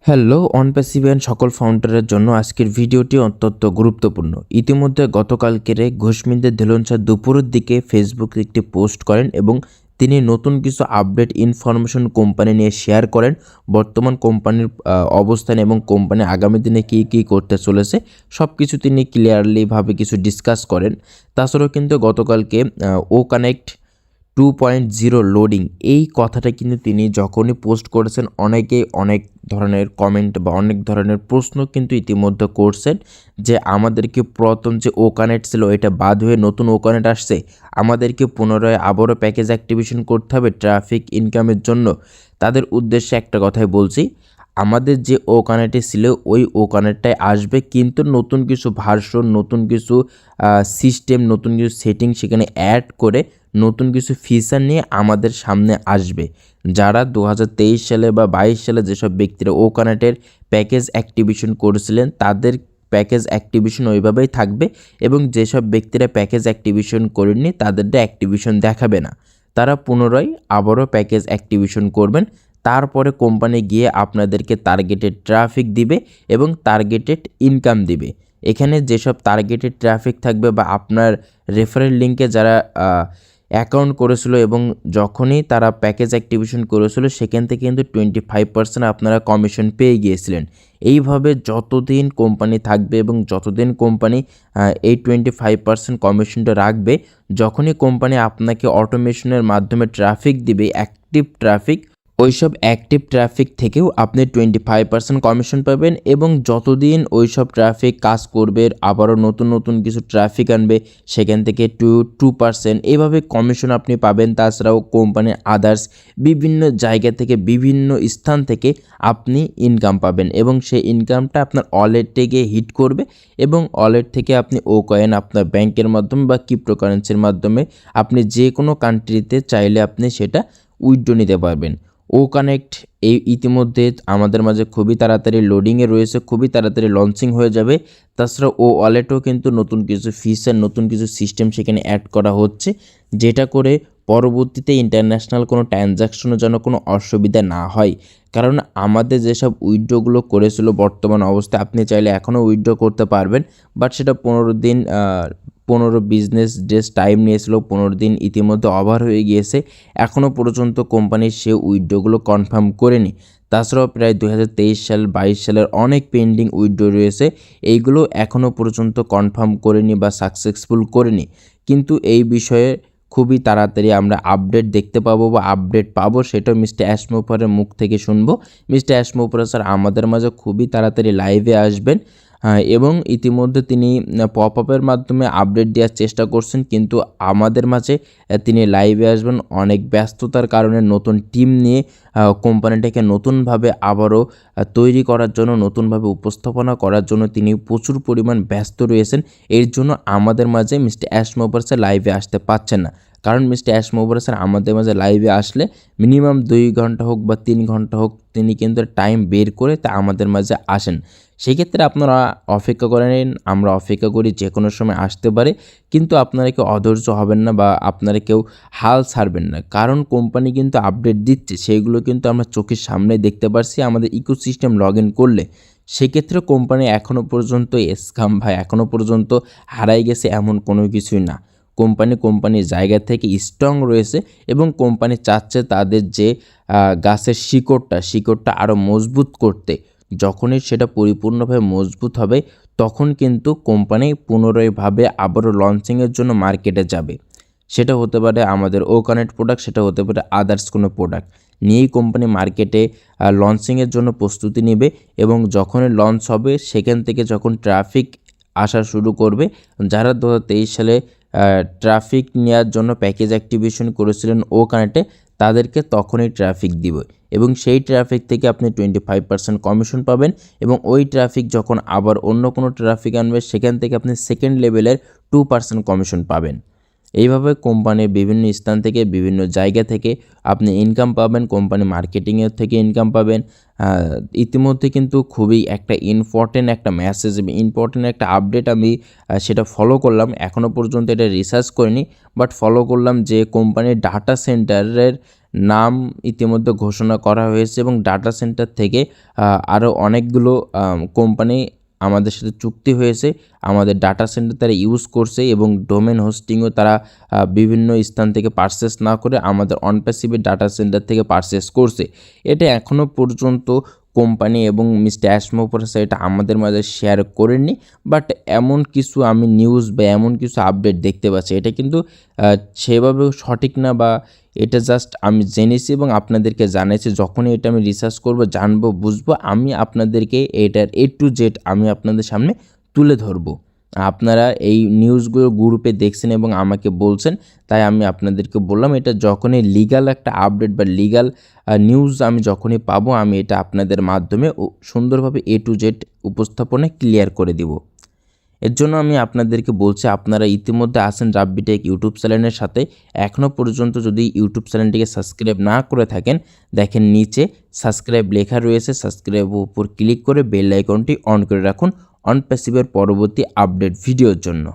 Hello অনপ্যাসিভিয়ান সকল ফাউন্ডারের জন্য আজকের ভিডিওটি অত্যন্ত গুরুত্বপূর্ণ। ইতিমধ্যে গতকালকের ঘোষমিন্দে ধীলন স্যার দুপুরের দিকে ফেসবুকে একটি পোস্ট করেন এবং তিনি নতুন কিছু আপডেট ইনফরমেশন কোম্পানি নিয়ে শেয়ার করেন। বর্তমান কোম্পানির অবস্থান এবং কোম্পানি আগামী দিনে কী কী করতে চলেছে সব কিছু তিনি ক্লিয়ারলিভাবে কিছু ডিসকাস করেন। তাছাড়াও কিন্তু গতকালকে ও কানেক্ট 2.0 লোডিং এই কথাটা কিন্তু তিনি যখনই পোস্ট করেছেন অনেকেই অনেক ধরনের কমেন্ট বা অনেক ধরনের প্রশ্ন কিন্তু ইতিমধ্যে করছেন যে আমাদেরকে প্রথম যে ও কানেক্ট ছিল এটা বাদ হয়ে নতুন ও কানেক্ট আসছে, আমাদেরকে পুনরায় আবারও প্যাকেজ অ্যাক্টিভেশন করতে হবে ট্রাফিক ইনকামের জন্য। তাদের উদ্দেশ্যে একটা কথাই বলছি, আমাদের যে ও কানেক্টে ছিল ওই ও কানেক্টটাই আসবে, কিন্তু নতুন কিছু ভার্সন, নতুন কিছু সিস্টেম, নতুন কিছু সেটিং সেখানে অ্যাড করে নতুন কিছু ফিচার নিয়ে আমাদের সামনে আসবে। যারা 2023 সালে বা 22 সালে যেসব ব্যক্তিরা ও কানেক্টের প্যাকেজ অ্যাক্টিভেশন করেছিলেন তাদের প্যাকেজ অ্যাক্টিভেশন ওইভাবেই থাকবে এবং যেসব ব্যক্তিরা প্যাকেজ অ্যাক্টিভেশন করেননি তাদেরটা অ্যাক্টিভেশন দেখাবে না। তারা পুনরায় আবারও প্যাকেজ অ্যাক্টিভেশন করবেন, তারপরে কোম্পানি গিয়ে আপনাদেরকে টার্গেটেড ট্রাফিক দিবে এবং টার্গেটেড ইনকাম দিবে। এখানে যেসব টার্গেটেড ট্রাফিক থাকবে বা আপনার রেফারেল লিঙ্কে যারা অ্যাকাউন্ট করেছিল এবং যখনই তারা প্যাকেজ অ্যাক্টিভেশন করেছিল সেখান থেকে কিন্তু 25% আপনারা কমিশন পেয়ে গিয়েছিলেন। এইভাবে যতদিন কোম্পানি থাকবে এবং যতদিন কোম্পানি এই 25% কমিশনটা রাখবে, যখনই কোম্পানি আপনাকে অটোমেশনের মাধ্যমে ট্রাফিক দিবে অ্যাক্টিভ ট্রাফিক, ওইসব অ্যাক্টিভ ট্রাফিক থেকেও আপনি 25% কমিশন পাবেন এবং যতদিন ওইসব ট্রাফিক কাজ করবে আবারও নতুন নতুন কিছু ট্রাফিক আনবে সেখান থেকে 2% এভাবে কমিশন আপনি পাবেন। তাছাড়াও কোম্পানির আদার্স বিভিন্ন জায়গা থেকে বিভিন্ন স্থান থেকে আপনি ইনকাম পাবেন এবং সেই ইনকামটা আপনার ওয়ালেটে গিয়ে হিট করবে এবং ওয়ালেট থেকে আপনি ও কয়েন আপনার ব্যাংকের মাধ্যমে বা ক্রিপ্টোকারেন্সির মাধ্যমে আপনি যে কোনো কান্ট্রিতে চাইলে আপনি সেটা উইথড্র নিতে পারবেন। ও কানেক্ট এই ইতিমধ্যে আমাদের মাঝে খুবই তাড়াতাড়ি লোডিংয়ে রয়েছে, খুবই তাড়াতাড়ি লঞ্চিং হয়ে যাবে। তাছাড়া ও ওয়ালেটও কিন্তু নতুন কিছু ফিচার, নতুন কিছু সিস্টেম সেখানে অ্যাড করা হচ্ছে, যেটা করে পরবর্তীতে ইন্টারন্যাশনাল কোনো ট্রানজ্যাকশনের জন্য কোনো অসুবিধা না হয়। কারণ আমাদের যেসব উইথড্রগুলো করেছিল বর্তমান অবস্থায় আপনি চাইলে এখনও উইথড্র করতে পারবেন, বাট সেটা 15 বিজনেস ডেজ টাইম নিয়েছিল। 15 দিন ইতিমধ্যে ওভার হয়ে গিয়েছে, এখনও পর্যন্ত কোম্পানি সে উইথড্রগুলো কনফার্ম করেনি। তাছাড়াও প্রায় 2023 সাল 22 সালের অনেক পেন্ডিং উইথড্র রয়েছে, এইগুলো এখনও পর্যন্ত কনফার্ম করেনি বা সাকসেসফুল করেনি। কিন্তু এই বিষয়ে খুবই তাড়াতাড়ি আমরা আপডেট দেখতে পাবো বা আপডেট পাবো, সেটাও মিস্টার অ্যাশমোফারের মুখ থেকে শুনবো। মিস্টার অ্যাশমোফার স্যার আমাদের মাঝে খুবই তাড়াতাড়ি লাইভে আসবেন এবং ইতিমধ্যে তিনি পপ আপের মাধ্যমে আপডেট দেওয়ার চেষ্টা করছেন, কিন্তু আমাদের মাঝে তিনি লাইভে আসবেন অনেক ব্যস্ততার কারণে। নতুন টিম নিয়ে কোম্পানিটাকে নতুনভাবে আবারও তৈরি করার জন্য, নতুনভাবে উপস্থাপনা করার জন্য তিনি প্রচুর পরিমাণ ব্যস্ত রয়েছেন। এর জন্য আমাদের মাঝে মিস্টার অ্যাশমোফার স্যার লাইভে আসতে পারছেন না। কারণ মিস্টার অ্যাশমোফার স্যার আমাদের মাঝে লাইভে আসলে মিনিমাম 2 ঘন্টা হোক বা 3 ঘন্টা হোক তিনি কিন্তু টাইম বের করে তা আমাদের মাঝে আসেন। সেক্ষেত্রে আপনারা অপেক্ষা করেন, আমরা অপেক্ষা করি, যে কোনো সময় আসতে পারে, কিন্তু আপনারা কেউ অধৈর্য হবেন না বা আপনারা কেউ হাল ছাড়বেন না। কারণ কোম্পানি কিন্তু আপডেট দিচ্ছে, সেইগুলো কিন্তু আমরা চোখের সামনে দেখতে পারছি আমাদের ইকোসিস্টেম লগ ইন করলে। সেক্ষেত্রে কোম্পানি এখনও পর্যন্ত স্ক্যাম ভাই এখনও পর্যন্ত হারাই গেছে এমন কোনো কিছুই না। কোম্পানির জায়গা থেকে স্ট্রং রয়েছে এবং কোম্পানি চাচ্ছে তাদের যে গাছের শিকড়টা আরও মজবুত করতে। যখনই সেটা পরিপূর্ণভাবে মজবুত হবে তখন কিন্তু কোম্পানি পুনরায়ভাবে আবারও লঞ্চিংয়ের জন্য মার্কেটে যাবে। সেটা হতে পারে আমাদের ও কানেক্ট প্রোডাক্ট, সেটা হতে পারে আদার্স কোনো প্রোডাক্ট নিয়েই কোম্পানি মার্কেটে লঞ্চিংয়ের জন্য প্রস্তুতি নেবে এবং যখনই লঞ্চ হবে সেখান থেকে যখন ট্রাফিক আসা শুরু করবে, যারা 2023 সালে ট্রাফিক নেওয়ার জন্য প্যাকেজ অ্যাক্টিভেশন করেছিলেন ও কানেক্টে, তাদেরকে তখনই ট্রাফিক দিবে এবং সেই ট্রাফিক থেকে আপনি 25% কমিশন পাবেন এবং ওই ট্রাফিক যখন আবার অন্য কোনো ট্রাফিক আনবে সেখান থেকে আপনি সেকেন্ড লেভেলের 2% কমিশন পাবেন। এইভাবে কোম্পানির বিভিন্ন স্থান থেকে, বিভিন্ন জায়গা থেকে আপনি ইনকাম পাবেন, কোম্পানি মার্কেটিংয়ের থেকে ইনকাম পাবেন। ইতিমধ্যে কিন্তু খুবই একটা ইম্পর্টেন্ট একটা মেসেজ, ইম্পর্টেন্ট একটা আপডেট আমি সেটা ফলো করলাম। এখনও পর্যন্ত এটা রিসার্চ করিনি, বাট ফলো করলাম যে কোম্পানির ডাটা সেন্টারের নাম ইতিমধ্যে ঘোষণা করা হয়েছে এবং ডাটা সেন্টার থেকে আরও অনেকগুলো কোম্পানি আমাদের সাথে চুক্তি হয়েছে। আমাদের ডাটা সেন্টার তারা ইউজ করছে এবং ডোমেন হোস্টিংও তারা বিভিন্ন স্থান থেকে পারচেস না করে আমাদের অনপ্যাসিভের ডাটা সেন্টার থেকে পারচেস করছে। এটা এখনও পর্যন্ত কোম্পানি এবং মিস্টার অ্যাসমোপোরাস এটা আমাদের মাঝে শেয়ার করেননি, বাট এমন কিছু আমি নিউজ বা এমন কিছু আপডেট দেখতে পাচ্ছি। এটা কিন্তু সেভাবেও সঠিক না, বা এটা জাস্ট আমি জেনেছি এবং আপনাদেরকে জানাইছি। যখনই এটা আমি রিসার্চ করব, জানবো, বুঝবো, আমি আপনাদেরকে এটার A to Z আমি আপনাদের সামনে তুলে ধরবো। আপনারা এই নিউজগুলো গ্রুপে দেখছেন এবং আমাকে বলছেন, তাই আমি আপনাদেরকে বললাম এটা যখনই লিগ্যাল একটা আপডেট বা লিগ্যাল নিউজ আমি যখনই পাবো, আমি এটা আপনাদের মাধ্যমে সুন্দরভাবে A to Z উপস্থাপনে ক্লিয়ার করে দিব। এর জন্য আমি আপনাদেরকে বলছি, আপনারা ইতিমধ্যে আছেন রাব্বি টেক ইউটিউব চ্যানেলের সাথে, এখনও পর্যন্ত যদি ইউটিউব চ্যানেলটিকে সাবস্ক্রাইব না করে থাকেন, দেখেন নিচে সাবস্ক্রাইব লেখা রয়েছে, সাবস্ক্রাইবের উপর ক্লিক করে বেল আইকনটি অন করে রাখুন অনপ্যাসিভের পরবর্তী আপডেট ভিডিওর জন্য।